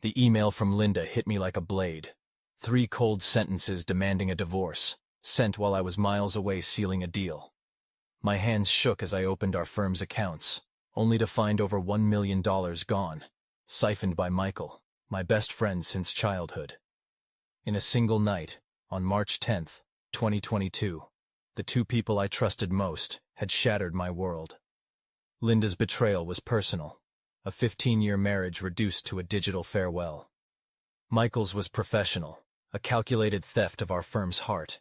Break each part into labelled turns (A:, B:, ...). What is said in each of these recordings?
A: The email from Linda hit me like a blade. 3 cold sentences demanding a divorce, sent while I was miles away sealing a deal. My hands shook as I opened our firm's accounts, only to find over $1 million gone, siphoned by Michael, my best friend since childhood. In a single night, on March 10th, 2022, the 2 people I trusted most had shattered my world. Linda's betrayal was personal, a 15-year marriage reduced to a digital farewell. Michael's was professional, a calculated theft of our firm's heart.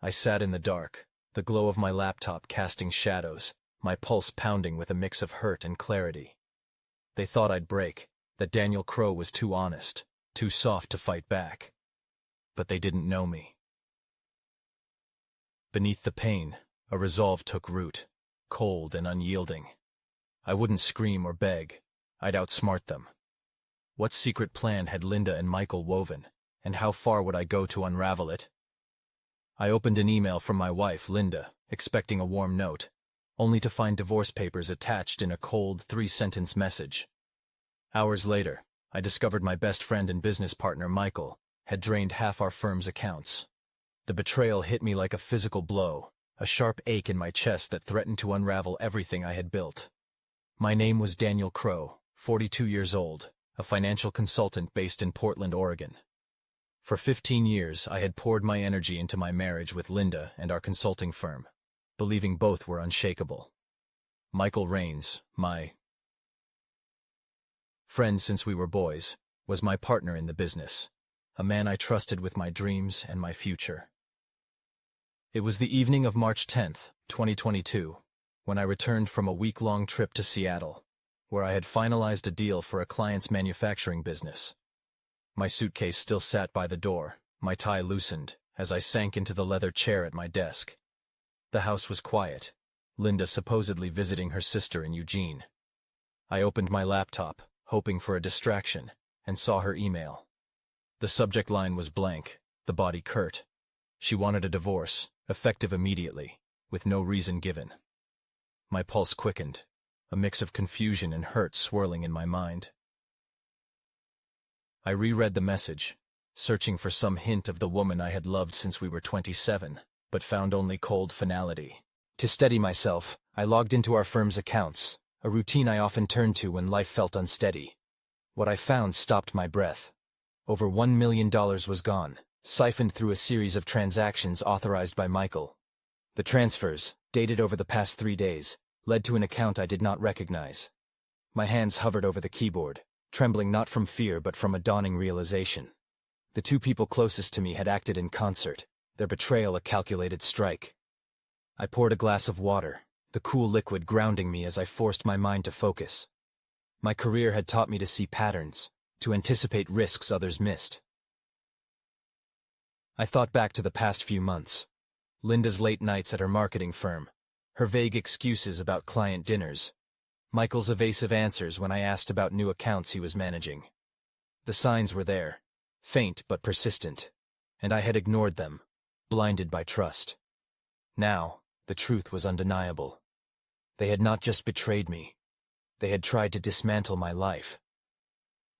A: I sat in the dark, the glow of my laptop casting shadows, my pulse pounding with a mix of hurt and clarity. They thought I'd break, that Daniel Crowe was too honest, too soft to fight back. But they didn't know me. Beneath the pain, a resolve took root, cold and unyielding. I wouldn't scream or beg. I'd outsmart them. What secret plan had Linda and Michael woven, and how far would I go to unravel it? I opened an email from my wife, Linda, expecting a warm note, only to find divorce papers attached in a cold 3-sentence message. Hours later, I discovered my best friend and business partner, Michael, had drained half our firm's accounts. The betrayal hit me like a physical blow, a sharp ache in my chest that threatened to unravel everything I had built. My name was Daniel Crowe, 42 years old, a financial consultant based in Portland, Oregon. For 15 years, I had poured my energy into my marriage with Linda and our consulting firm, believing both were unshakable. Michael Rains, my friend since we were boys, was my partner in the business, a man I trusted with my dreams and my future. It was the evening of March 10th, 2022, when I returned from a week-long trip to Seattle, where I had finalized a deal for a client's manufacturing business. My suitcase still sat by the door, my tie loosened, as I sank into the leather chair at my desk. The house was quiet, Linda supposedly visiting her sister in Eugene. I opened my laptop, hoping for a distraction, and saw her email. The subject line was blank, the body curt. She wanted a divorce, effective immediately, with no reason given. My pulse quickened, a mix of confusion and hurt swirling in my mind. I reread the message, searching for some hint of the woman I had loved since we were 27, but found only cold finality. To steady myself, I logged into our firm's accounts, a routine I often turned to when life felt unsteady. What I found stopped my breath. Over $1 million was gone, siphoned through a series of transactions authorized by Michael. The transfers, dated over the past 3 days, led to an account I did not recognize. My hands hovered over the keyboard, trembling not from fear but from a dawning realization. The 2 people closest to me had acted in concert, their betrayal a calculated strike. I poured a glass of water, the cool liquid grounding me as I forced my mind to focus. My career had taught me to see patterns, to anticipate risks others missed. I thought back to the past few months. Linda's late nights at her marketing firm, her vague excuses about client dinners, Michael's evasive answers when I asked about new accounts he was managing. The signs were there, faint but persistent, and I had ignored them, blinded by trust. Now, the truth was undeniable. They had not just betrayed me, they had tried to dismantle my life.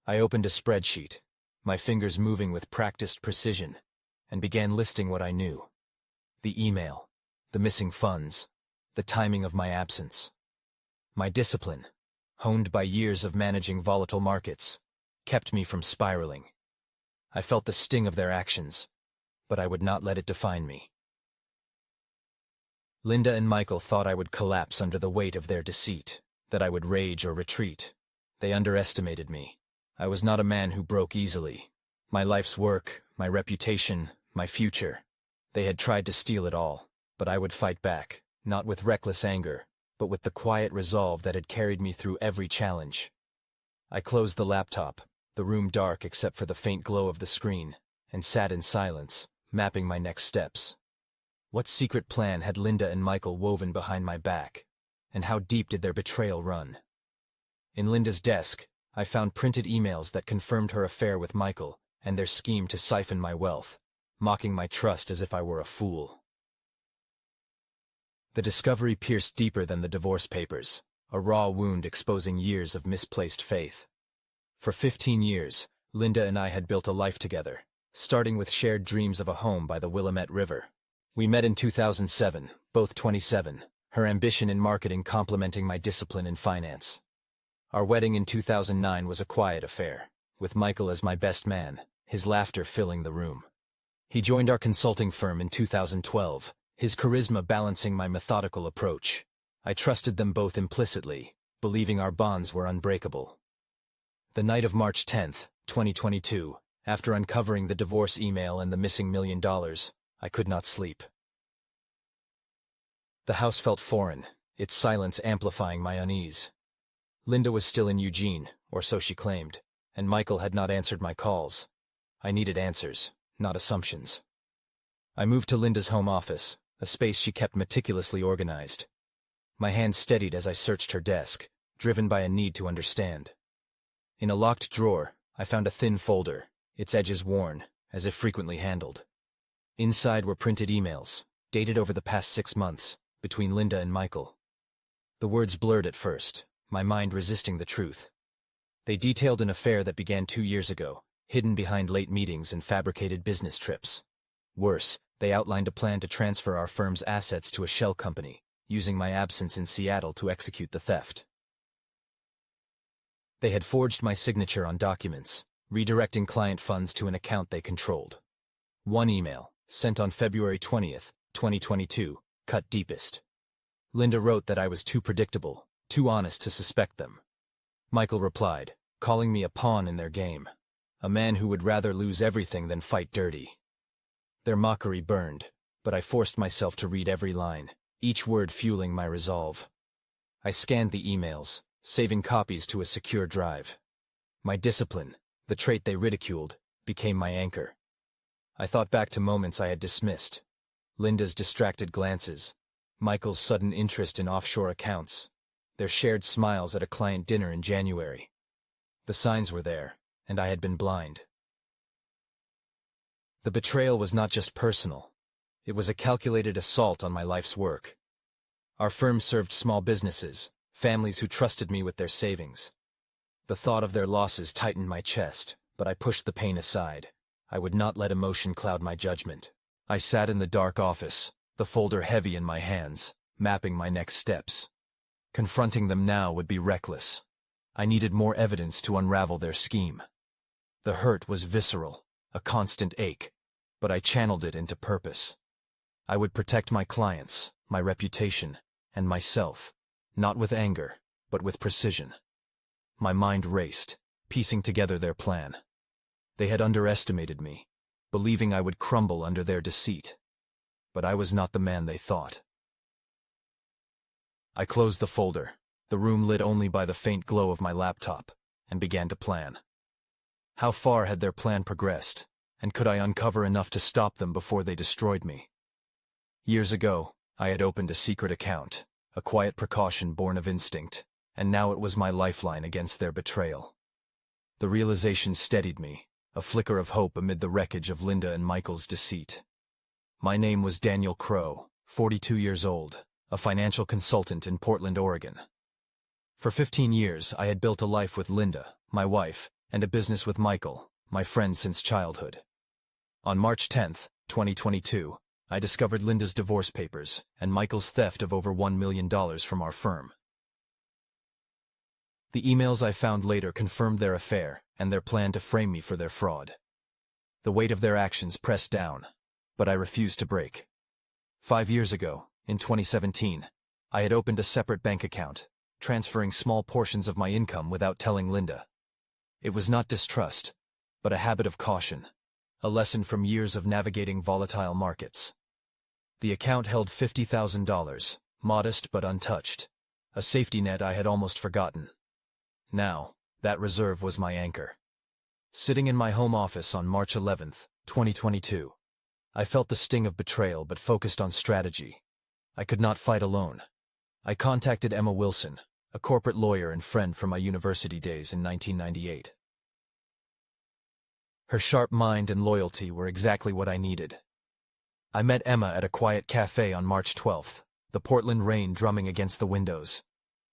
A: I opened a spreadsheet, my fingers moving with practiced precision, and began listing what I knew. The email, the missing funds, the timing of my absence. My discipline, honed by years of managing volatile markets, kept me from spiraling. I felt the sting of their actions, but I would not let it define me. Linda and Michael thought I would collapse under the weight of their deceit, that I would rage or retreat. They underestimated me. I was not a man who broke easily. My life's work, my reputation, my future. They had tried to steal it all, but I would fight back, not with reckless anger, but with the quiet resolve that had carried me through every challenge. I closed the laptop, the room dark except for the faint glow of the screen, and sat in silence, mapping my next steps. What secret plan had Linda and Michael woven behind my back, and how deep did their betrayal run? In Linda's desk, I found printed emails that confirmed her affair with Michael and their scheme to siphon my wealth, mocking my trust as if I were a fool. The discovery pierced deeper than the divorce papers, a raw wound exposing years of misplaced faith. For 15 years, Linda and I had built a life together, starting with shared dreams of a home by the Willamette River. We met in 2007, both 27, her ambition in marketing complementing my discipline in finance. Our wedding in 2009 was a quiet affair, with Michael as my best man, his laughter filling the room. He joined our consulting firm in 2012, his charisma balancing my methodical approach. I trusted them both implicitly, believing our bonds were unbreakable. The night of March 10, 2022, after uncovering the divorce email and the missing $1 million, I could not sleep. The house felt foreign, its silence amplifying my unease. Linda was still in Eugene, or so she claimed, and Michael had not answered my calls. I needed answers, not assumptions. I moved to Linda's home office, a space she kept meticulously organized. My hand steadied as I searched her desk, driven by a need to understand. In a locked drawer, I found a thin folder, its edges worn, as if frequently handled. Inside were printed emails, dated over the past 6 months, between Linda and Michael. The words blurred at first, my mind resisting the truth. They detailed an affair that began 2 years ago, hidden behind late meetings and fabricated business trips. Worse, they outlined a plan to transfer our firm's assets to a shell company, using my absence in Seattle to execute the theft. They had forged my signature on documents, redirecting client funds to an account they controlled. One email, sent on February 20th, 2022, cut deepest. Linda wrote that I was too predictable, too honest to suspect them. Michael replied, calling me a pawn in their game, a man who would rather lose everything than fight dirty. Their mockery burned, but I forced myself to read every line, each word fueling my resolve. I scanned the emails, saving copies to a secure drive. My discipline, the trait they ridiculed, became my anchor. I thought back to moments I had dismissed. Linda's distracted glances, Michael's sudden interest in offshore accounts, their shared smiles at a client dinner in January. The signs were there, and I had been blind. The betrayal was not just personal. It was a calculated assault on my life's work. Our firm served small businesses, families who trusted me with their savings. The thought of their losses tightened my chest, but I pushed the pain aside. I would not let emotion cloud my judgment. I sat in the dark office, the folder heavy in my hands, mapping my next steps. Confronting them now would be reckless. I needed more evidence to unravel their scheme. The hurt was visceral, a constant ache, but I channeled it into purpose. I would protect my clients, my reputation, and myself, not with anger, but with precision. My mind raced, piecing together their plan. They had underestimated me, believing I would crumble under their deceit. But I was not the man they thought. I closed the folder, the room lit only by the faint glow of my laptop, and began to plan. How far had their plan progressed, and could I uncover enough to stop them before they destroyed me? Years ago, I had opened a secret account, a quiet precaution born of instinct, and now it was my lifeline against their betrayal. The realization steadied me, a flicker of hope amid the wreckage of Linda and Michael's deceit. My name was Daniel Crow, 42 years old, a financial consultant in Portland, Oregon. For 15 years, I had built a life with Linda, my wife, and a business with Michael, my friend since childhood. On March 10, 2022, I discovered Linda's divorce papers and Michael's theft of over $1 million from our firm. The emails I found later confirmed their affair and their plan to frame me for their fraud. The weight of their actions pressed down, but I refused to break. 5 years ago, in 2017, I had opened a separate bank account, transferring small portions of my income without telling Linda. It was not distrust, but a habit of caution, a lesson from years of navigating volatile markets. The account held $50,000, modest but untouched, a safety net I had almost forgotten. Now, that reserve was my anchor. Sitting in my home office on March 11, 2022, I felt the sting of betrayal but focused on strategy. I could not fight alone. I contacted Emma Wilson, a corporate lawyer and friend from my university days in 1998. Her sharp mind and loyalty were exactly what I needed. I met Emma at a quiet cafe on March 12th, the Portland rain drumming against the windows.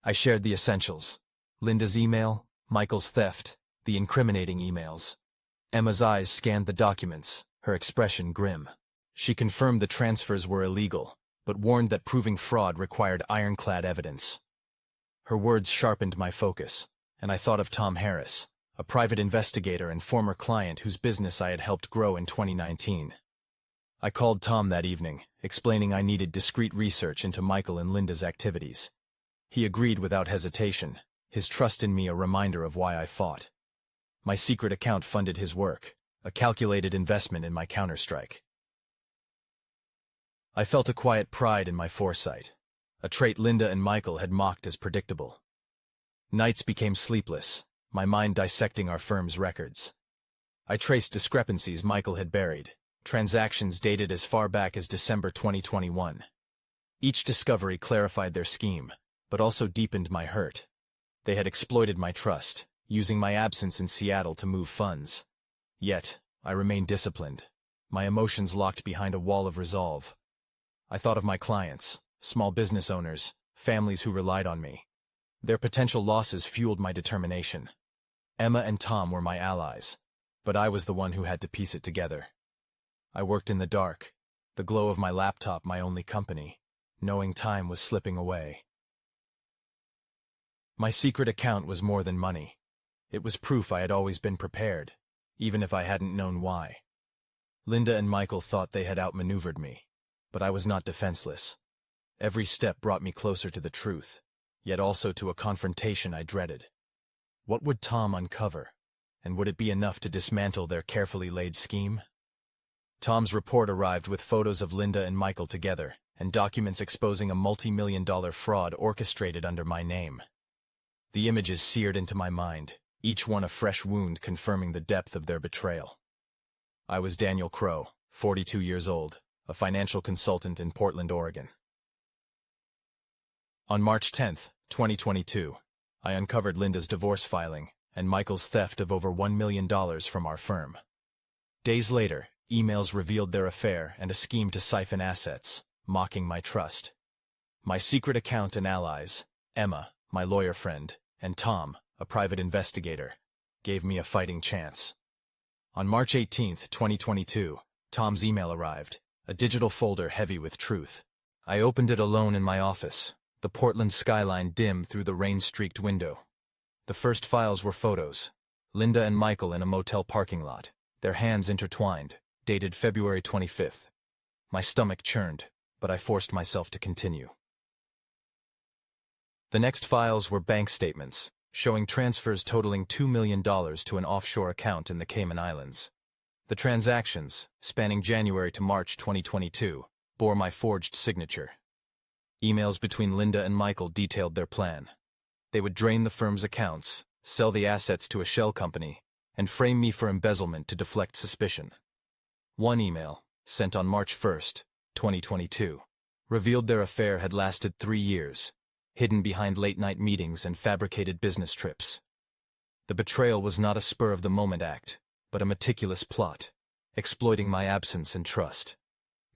A: I shared the essentials: Linda's email, Michael's theft, The incriminating emails. Emma's eyes scanned the documents, her expression grim. She confirmed the transfers were illegal, but warned that proving fraud required ironclad evidence. Her words sharpened my focus, and I thought of Tom Harris, a private investigator and former client whose business I had helped grow in 2019. I called Tom that evening, explaining I needed discreet research into Michael and Linda's activities. He agreed without hesitation, his trust in me a reminder of why I fought. My secret account funded his work, a calculated investment in my counterstrike. I felt a quiet pride in my foresight, a trait Linda and Michael had mocked as predictable. Nights became sleepless, my mind dissecting our firm's records. I traced discrepancies Michael had buried, transactions dated as far back as December 2021. Each discovery clarified their scheme, but also deepened my hurt. They had exploited my trust, using my absence in Seattle to move funds. Yet, I remained disciplined, my emotions locked behind a wall of resolve. I thought of my clients, small business owners, families who relied on me. Their potential losses fueled my determination. Emma and Tom were my allies, but I was the one who had to piece it together. I worked in the dark, the glow of my laptop my only company, knowing time was slipping away. My secret account was more than money. It was proof I had always been prepared, even if I hadn't known why. Linda and Michael thought they had outmaneuvered me, but I was not defenseless. Every step brought me closer to the truth, yet also to a confrontation I dreaded. What would Tom uncover, and would it be enough to dismantle their carefully laid scheme? Tom's report arrived with photos of Linda and Michael together, and documents exposing a multi-million-dollar fraud orchestrated under my name. The images seared into my mind, each one a fresh wound confirming the depth of their betrayal. I was Daniel Crow, 42 years old, a financial consultant in Portland, Oregon. On March 10, 2022, I uncovered Linda's divorce filing and Michael's theft of over $1 million from our firm. Days later, emails revealed their affair and a scheme to siphon assets, mocking my trust. My secret account and allies, Emma, my lawyer friend, and Tom, a private investigator, gave me a fighting chance. On March 18, 2022, Tom's email arrived, a digital folder heavy with truth. I opened it alone in my office, the Portland skyline dim through the rain-streaked window. The first files were photos, Linda and Michael in a motel parking lot, their hands intertwined, dated February 25th. My stomach churned, but I forced myself to continue. The next files were bank statements, showing transfers totaling $2 million to an offshore account in the Cayman Islands. The transactions, spanning January to March 2022, bore my forged signature. Emails between Linda and Michael detailed their plan. They would drain the firm's accounts, sell the assets to a shell company, and frame me for embezzlement to deflect suspicion. One email, sent on March 1, 2022, revealed their affair had lasted 3 years, hidden behind late-night meetings and fabricated business trips. The betrayal was not a spur-of-the-moment act, but a meticulous plot, exploiting my absence and trust.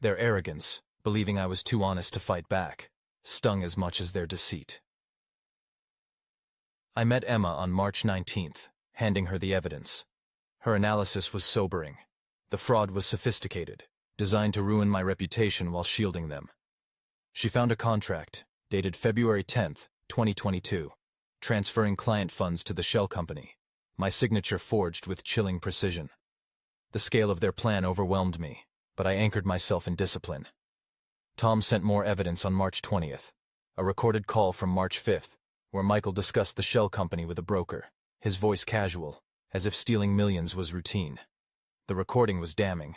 A: Their arrogance, believing I was too honest to fight back, stung as much as their deceit. I met Emma on March 19th, handing her the evidence. Her analysis was sobering. The fraud was sophisticated, designed to ruin my reputation while shielding them. She found a contract, dated February 10, 2022, transferring client funds to the shell company, my signature forged with chilling precision. The scale of their plan overwhelmed me, but I anchored myself in discipline. Tom sent more evidence on March 20th, a recorded call from March 5th, where Michael discussed the shell company with a broker, his voice casual, as if stealing millions was routine. The recording was damning,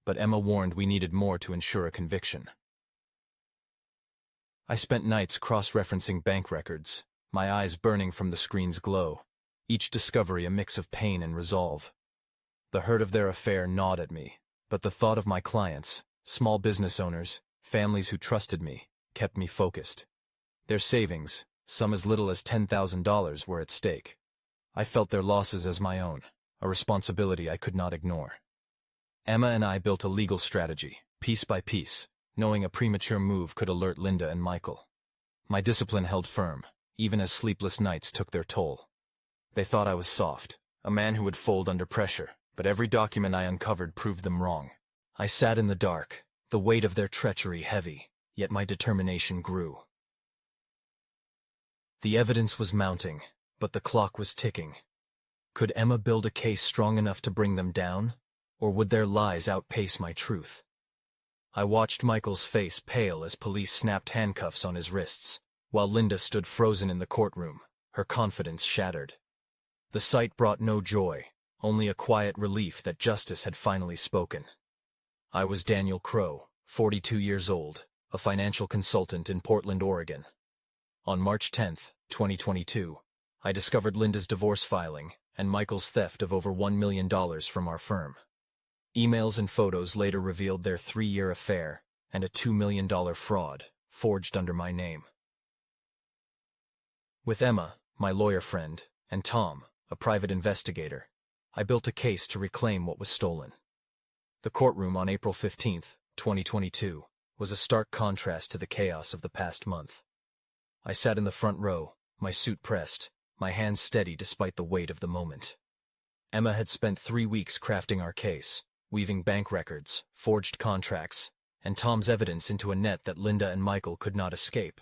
A: but Emma warned we needed more to ensure a conviction. I spent nights cross-referencing bank records, my eyes burning from the screen's glow, each discovery a mix of pain and resolve. The hurt of their affair gnawed at me, but the thought of my clients, small business owners, families who trusted me, kept me focused. Their savings, some as little as $10,000, were at stake. I felt their losses as my own, a responsibility I could not ignore. Emma and I built a legal strategy, piece by piece, knowing a premature move could alert Linda and Michael. My discipline held firm, even as sleepless nights took their toll. They thought I was soft, a man who would fold under pressure, but every document I uncovered proved them wrong. I sat in the dark, the weight of their treachery heavy, yet my determination grew. The evidence was mounting, but the clock was ticking. Could Emma build a case strong enough to bring them down, or would their lies outpace my truth? I watched Michael's face pale as police snapped handcuffs on his wrists, while Linda stood frozen in the courtroom, her confidence shattered. The sight brought no joy, only a quiet relief that justice had finally spoken. I was Daniel Crow, 42 years old, a financial consultant in Portland, Oregon. On March 10, 2022, I discovered Linda's divorce filing and Michael's theft of over $1 million from our firm. Emails and photos later revealed their 3-year affair and a $2 million fraud, forged under my name. With Emma, my lawyer friend, and Tom, a private investigator, I built a case to reclaim what was stolen. The courtroom on April 15, 2022, was a stark contrast to the chaos of the past month. I sat in the front row, my suit pressed, my hands steady despite the weight of the moment. Emma had spent 3 weeks crafting our case, weaving bank records, forged contracts, and Tom's evidence into a net that Linda and Michael could not escape.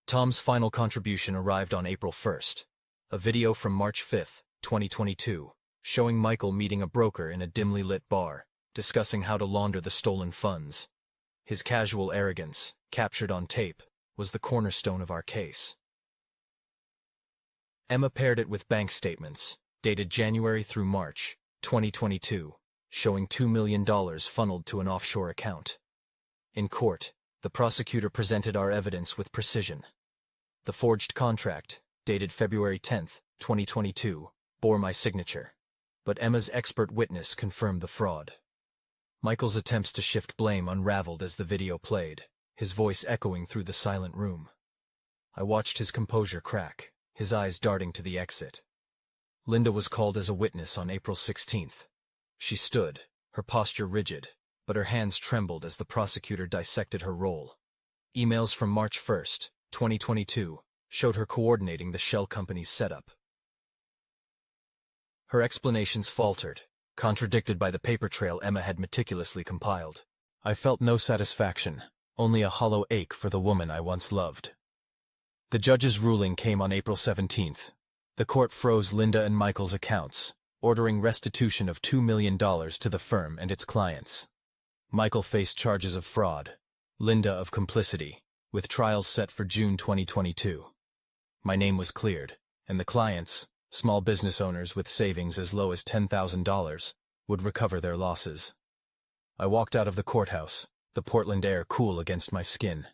A: Tom's final contribution arrived on April 1st, a video from March 5, 2022, showing Michael meeting a broker in a dimly lit bar, discussing how to launder the stolen funds. His casual arrogance, captured on tape, was the cornerstone of our case. Emma paired it with bank statements, dated January through March, 2022, showing $2 million funneled to an offshore account. In court, the prosecutor presented our evidence with precision. The forged contract, dated February 10, 2022, bore my signature, but Emma's expert witness confirmed the fraud. Michael's attempts to shift blame unraveled as the video played, his voice echoing through the silent room. I watched his composure crack, his eyes darting to the exit. Linda was called as a witness on April 16th. She stood, her posture rigid, but her hands trembled as the prosecutor dissected her role. Emails from March 1, 2022, showed her coordinating the shell company's setup. Her explanations faltered, contradicted by the paper trail Emma had meticulously compiled. I felt no satisfaction, only a hollow ache for the woman I once loved. The judge's ruling came on April 17th. The court froze Linda and Michael's accounts, ordering restitution of $2 million to the firm and its clients. Michael faced charges of fraud, Linda of complicity, with trials set for June 2022. My name was cleared, and the clients, small business owners with savings as low as $10,000, would recover their losses. I walked out of the courthouse, the Portland air cool against my skin.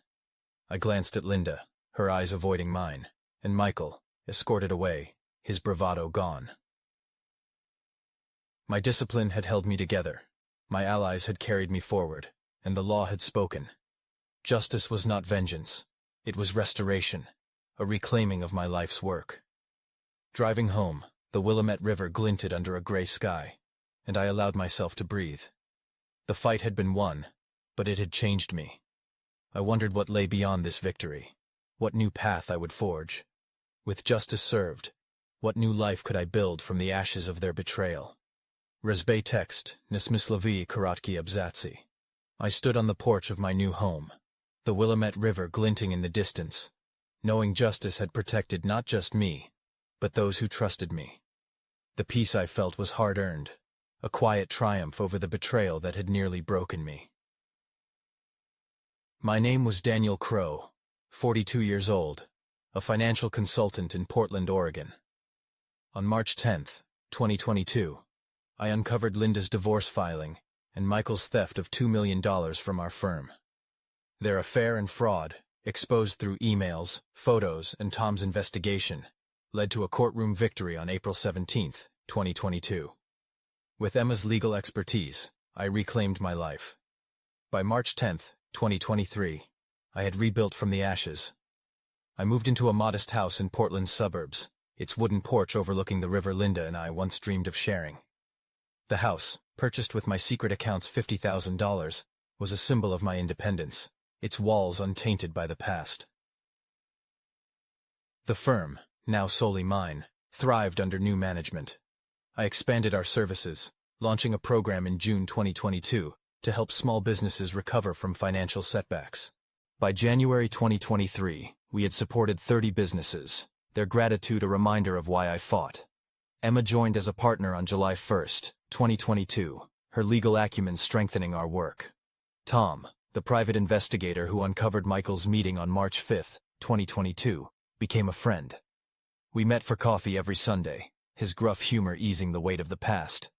A: I glanced at Linda, her eyes avoiding mine, and Michael, escorted away, his bravado gone. My discipline had held me together, my allies had carried me forward, and the law had spoken. Justice was not vengeance, it was restoration, a reclaiming of my life's work. Driving home, the Willamette River glinted under a gray sky, and I allowed myself to breathe. The fight had been won, but it had changed me. I wondered what lay beyond this victory, what new path I would forge. With justice served, what new life could I build from the ashes of their betrayal? Rezbe text, Nesmyslovi korotki abzatsi. I stood on the porch of my new home, the Willamette River glinting in the distance, knowing justice had protected not just me, but those who trusted me. The peace I felt was hard-earned, a quiet triumph over the betrayal that had nearly broken me. My name was Daniel Crow, 42 years old, a financial consultant in Portland, Oregon. On March 10, 2022, I uncovered Linda's divorce filing and Michael's theft of $2 million from our firm. Their affair and fraud, exposed through emails, photos, and Tom's investigation, led to a courtroom victory on April 17, 2022. With Emma's legal expertise, I reclaimed my life. By March 10, 2023, I had rebuilt from the ashes. I moved into a modest house in Portland's suburbs, its wooden porch overlooking the river Linda and I once dreamed of sharing. The house, purchased with my secret account's $50,000, was a symbol of my independence, its walls untainted by the past. The firm, now solely mine, thrived under new management. I expanded our services, launching a program in June 2022 to help small businesses recover from financial setbacks. By January 2023, we had supported 30 businesses, their gratitude a reminder of why I fought. Emma joined as a partner on July 1st, 2022, her legal acumen strengthening our work. Tom, the private investigator who uncovered Michael's meeting on March 5, 2022, became a friend. We met for coffee every Sunday, his gruff humor easing the weight of the past.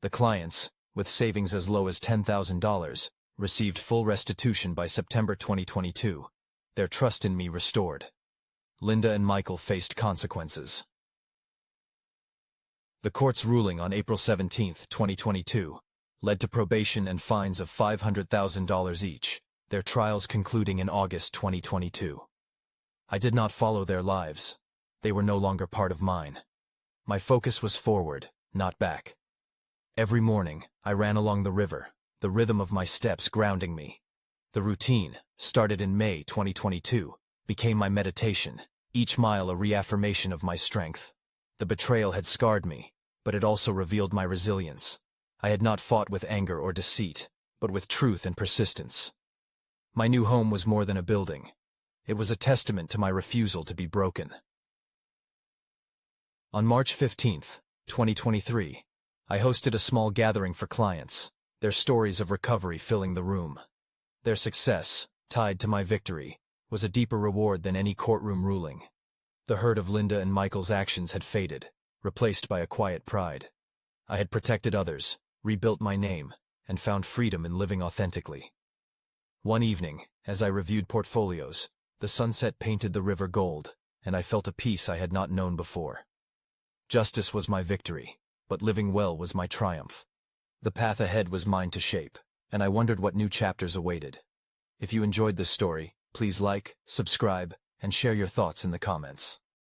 A: The clients, with savings as low as $10,000, received full restitution by September 2022, their trust in me restored. Linda and Michael faced consequences. The court's ruling on April 17, 2022, led to probation and fines of $500,000 each, their trials concluding in August 2022. I did not follow their lives. They were no longer part of mine. My focus was forward, not back. Every morning, I ran along the river, the rhythm of my steps grounding me. The routine, started in May 2022, became my meditation, each mile a reaffirmation of my strength. The betrayal had scarred me, but it also revealed my resilience. I had not fought with anger or deceit, but with truth and persistence. My new home was more than a building. It was a testament to my refusal to be broken. On March 15, 2023, I hosted a small gathering for clients, their stories of recovery filling the room. Their success, tied to my victory, was a deeper reward than any courtroom ruling. The hurt of Linda and Michael's actions had faded, replaced by a quiet pride. I had protected others, rebuilt my name, and found freedom in living authentically. One evening, as I reviewed portfolios, the sunset painted the river gold, and I felt a peace I had not known before. Justice was my victory, but living well was my triumph. The path ahead was mine to shape, and I wondered what new chapters awaited. If you enjoyed this story, please like, subscribe, and share your thoughts in the comments.